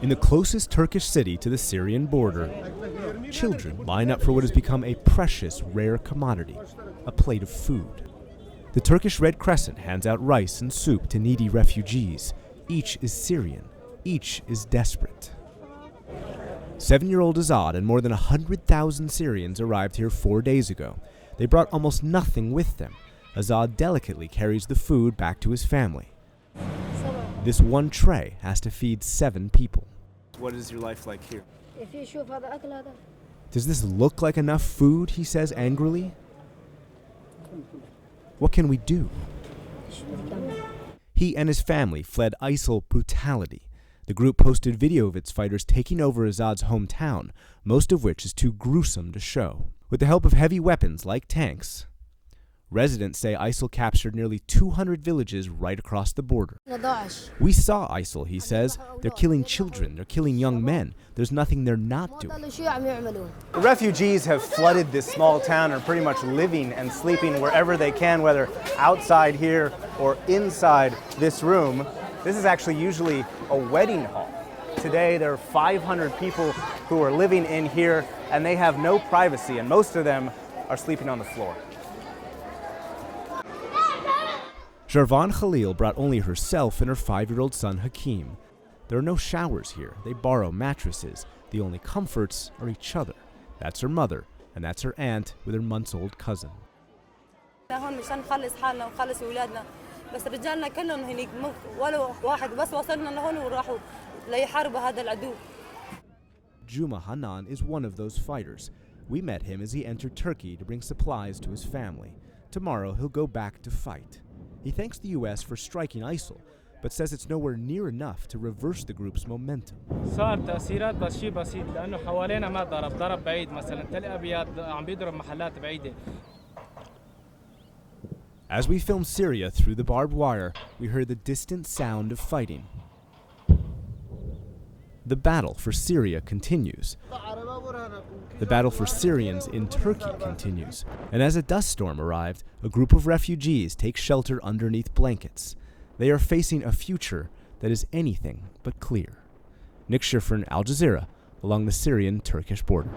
In the closest Turkish city to the Syrian border, children line up for what has become a precious, rare commodity, a plate of food. The Turkish Red Crescent hands out rice and soup to needy refugees. Each is Syrian. Each is desperate. 7-year-old Azad and more than 100,000 Syrians arrived here 4 days ago. They brought almost nothing with them. Azad delicately carries the food back to his family. This one tray has to feed 7 people. What is your life like here? Does this look like enough food? He says angrily. What can we do? He and his family fled ISIL brutality. The group posted video of its fighters taking over Azad's hometown, most of which is too gruesome to show. With the help of heavy weapons like tanks, residents say ISIL captured nearly 200 villages right across the border. We saw ISIL, he says. They're killing children, they're killing young men. There's nothing they're not doing. The refugees have flooded this small town and are pretty much living and sleeping wherever they can, whether outside here or inside this room. This is actually usually a wedding hall. Today there are 500 people who are living in here and they have no privacy, and most of them are sleeping on the floor. Jarvan Khalil brought only herself and her 5-year-old son Hakeem. There are no showers here. They borrow mattresses. The only comforts are each other. That's her mother, and that's her aunt with her months-old cousin. بس رجالنا كلهم هنيك ولا واحد بس وصلنا لهون وراحوا ليحاربوا هذا العدو. Juma Hanan is one of those fighters. We met him as he entered Turkey to bring supplies to his family. Tomorrow he'll go back to fight. He thanks the U.S. for striking ISIL, but says it's nowhere near enough to reverse the group's momentum. صار تأثيرات بس شيء بسيط لأنه حوالينا ما ضرب بعيد مثلا تل أبيض عم بيضرب محلات بعيدة. As we filmed Syria through the barbed wire, we heard the distant sound of fighting. The battle for Syria continues. The battle for Syrians in Turkey continues. And as a dust storm arrived, a group of refugees take shelter underneath blankets. They are facing a future that is anything but clear. Nick Schifrin, Al Jazeera, along the Syrian-Turkish border.